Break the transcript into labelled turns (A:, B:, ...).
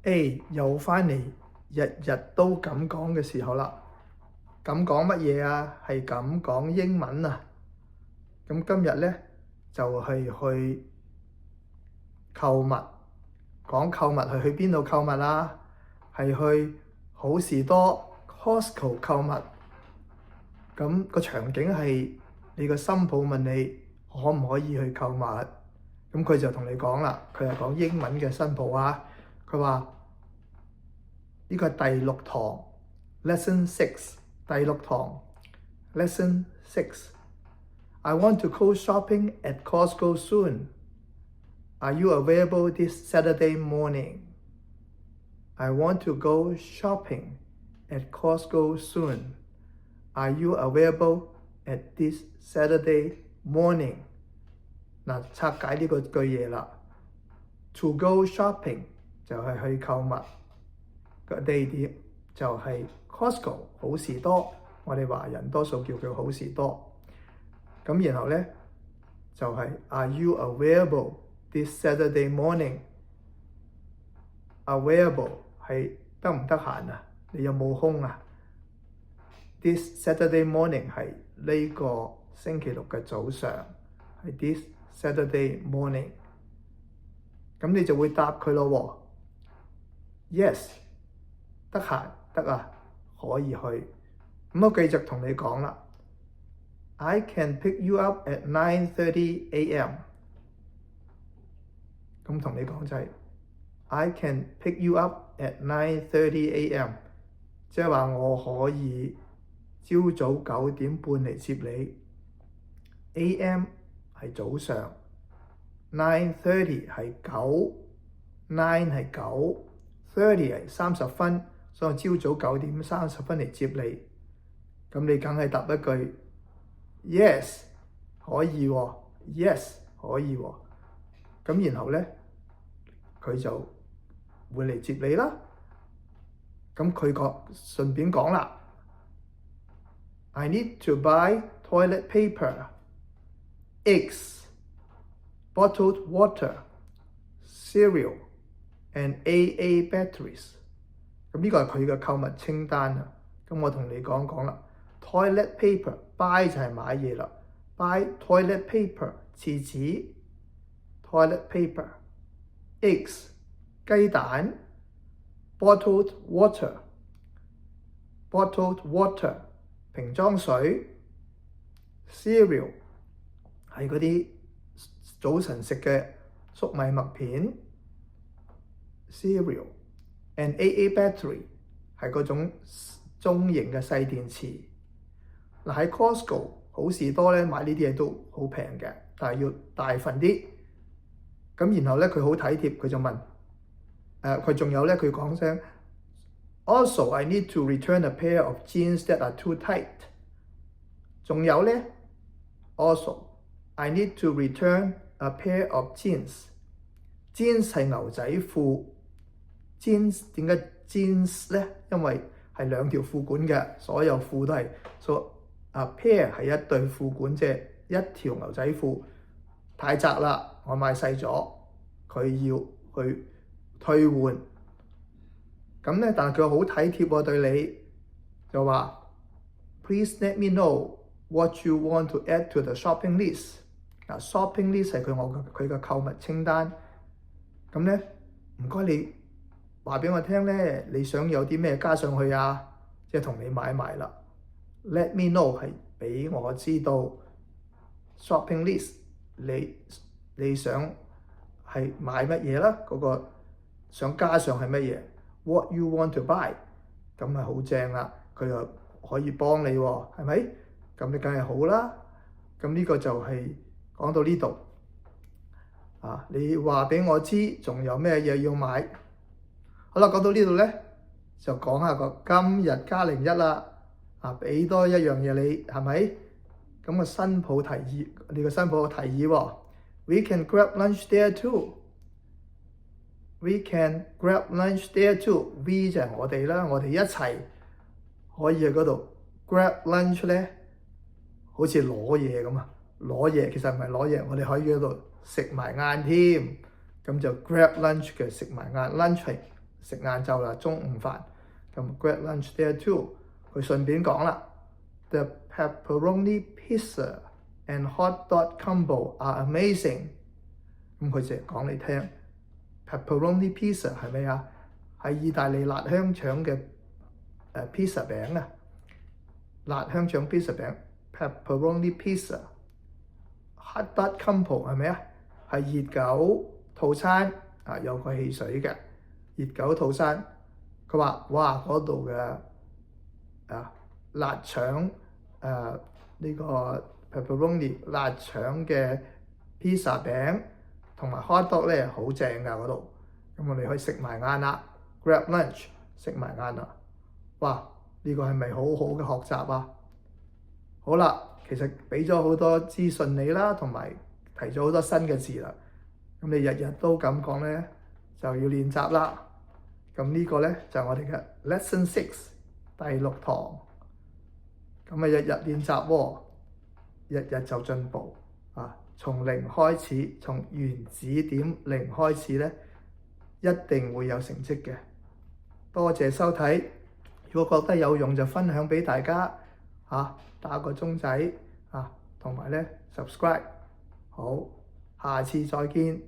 A: 又翻嚟日日都咁講嘅時候啦。咁講乜嘢啊？係咁講英文啊。咁今日呢，就係去購物，講購物係去邊度購物啊？係去好事多 Costco 購物。咁個場景係你個新抱問你可唔可以去購物？咁佢就同你講啦，佢係講英文嘅新抱啊。佢話呢個係第六堂 Lesson 6， 第六堂 Lesson 6。 I want to go shopping at Costco soon. Are you available this Saturday morning? I want to go shopping at Costco soon. Are you available at this Saturday morning? 嗱，拆解呢個句嘢啦。To go shopping 就係去購物，個地點就係 Costco 好事多，我哋華人多數叫佢好事多。咁然後呢，就係 Are you available this Saturday morning? Available 係得唔得閒啊？你有冇空啊？This Saturday morning 係呢個星期六嘅早上，係 this Saturday morning。咁你就會答佢咯喎。Yes， 得閒得啊，可以去。咁我繼續同你講啦。I can pick you up at 9:30 a.m. 咁同你講就係 I can pick you up at 9:30 a.m. 即係話我可以朝早9點半嚟接你。A.M. 係早上，9:30係9，9係9，30係30分，所以朝早9點30分嚟接你。咁你梗係答一句 Yes， 可以喎 ，Yes 可以喎。咁然後呢，佢就會嚟接你啦。咁佢順便講啦 I need to buy toilet paper, eggs, bottled water, cereal, and AA batteries。咁呢個係佢嘅購物清單啊。咁我同你講啦 ，toilet paper buy 就係買嘢啦 ，buy toilet paper 廁紙 ，toilet paper eggs 雞蛋 ，bottled water 瓶裝水 ，cereal 係嗰啲早晨食嘅粟米麥片 ，cereal and AA battery 係嗰種中型嘅細電池。嗱，喺 Costco 好事多咧買呢啲嘢都好平嘅，但係要大份啲。咁然後咧佢好體貼，佢就問佢仲有咧佢講聲 Also I need to return a pair of jeans that are too tight。仲有咧 Also I need to return a pair of jeans。jeans 係牛仔褲。jeans 點解 jeans 咧？因為係兩條褲管嘅，所有褲都係。So a pair 係一對褲管，即係一條牛仔褲太窄啦，我買細咗，佢要去退換。咁咧，但係佢好體貼喎對你，就話 Please let me know what you want to add to the shopping list。嗱，shopping list 係佢嘅購物清單。咁咧，唔該你話俾我聽咧，你想有啲咩加上去啊？即係同你買埋啦。Let me know 係俾我知道 shopping list 你想係買乜嘢啦？嗰個想加上係乜嘢 ？What you want to buy 咁係好正啦，佢又可以幫你喎，係咪？咁你梗係好啦。咁呢個就係講到呢度啊！你話俾我知，仲有咩嘢要買？好啦，講到呢度咧，就講下個今日加01啦。俾多一樣嘢你，係咪？咁個新抱提議，你個新抱提議喎。We can grab lunch there too. We can grab lunch there too. We 就係我哋啦，我哋一齊可以去嗰度 grab lunch 咧，好似攞嘢咁啊！攞嘢其實唔係攞嘢，我哋可以喺嗰度食埋晏添。咁就 grab lunch 嘅食埋晏 ，lunch 係食晏晝啦，中午飯。咁 grab lunch there too。佢順便講啦 ，The pepperoni pizza and hot dog combo are amazing。咁佢就講你聽 ，pepperoni pizza 係咩啊？係意大利辣香腸嘅pizza 餅啊，辣香腸 pizza 餅 pepperoni pizza。hot dog combo 係咩啊？係熱狗套餐啊，有個汽水嘅熱狗套餐。佢話：哇，嗰度嘅辣腸呢個 pepperoni 辣腸嘅 pizza 餅同埋 hot dog 咧好正㗎嗰度。咁我哋可以食埋晏啦 ，grab lunch 食埋晏啦。哇！呢個係咪好好嘅學習啊？好啦，其實俾咗好多資訊你啦，同埋提咗好多新嘅字啦。咁你日日都咁講咧，就要練習啦。咁呢個咧就係我哋嘅 Lesson 6第6堂。咁日日練習喎，日日就進步啊！從零開始，從原子點零開始咧，一定會有成績嘅。多謝收睇，如果覺得有用就分享俾大家打個鐘仔同埋咧 subscribe。好，下次再見。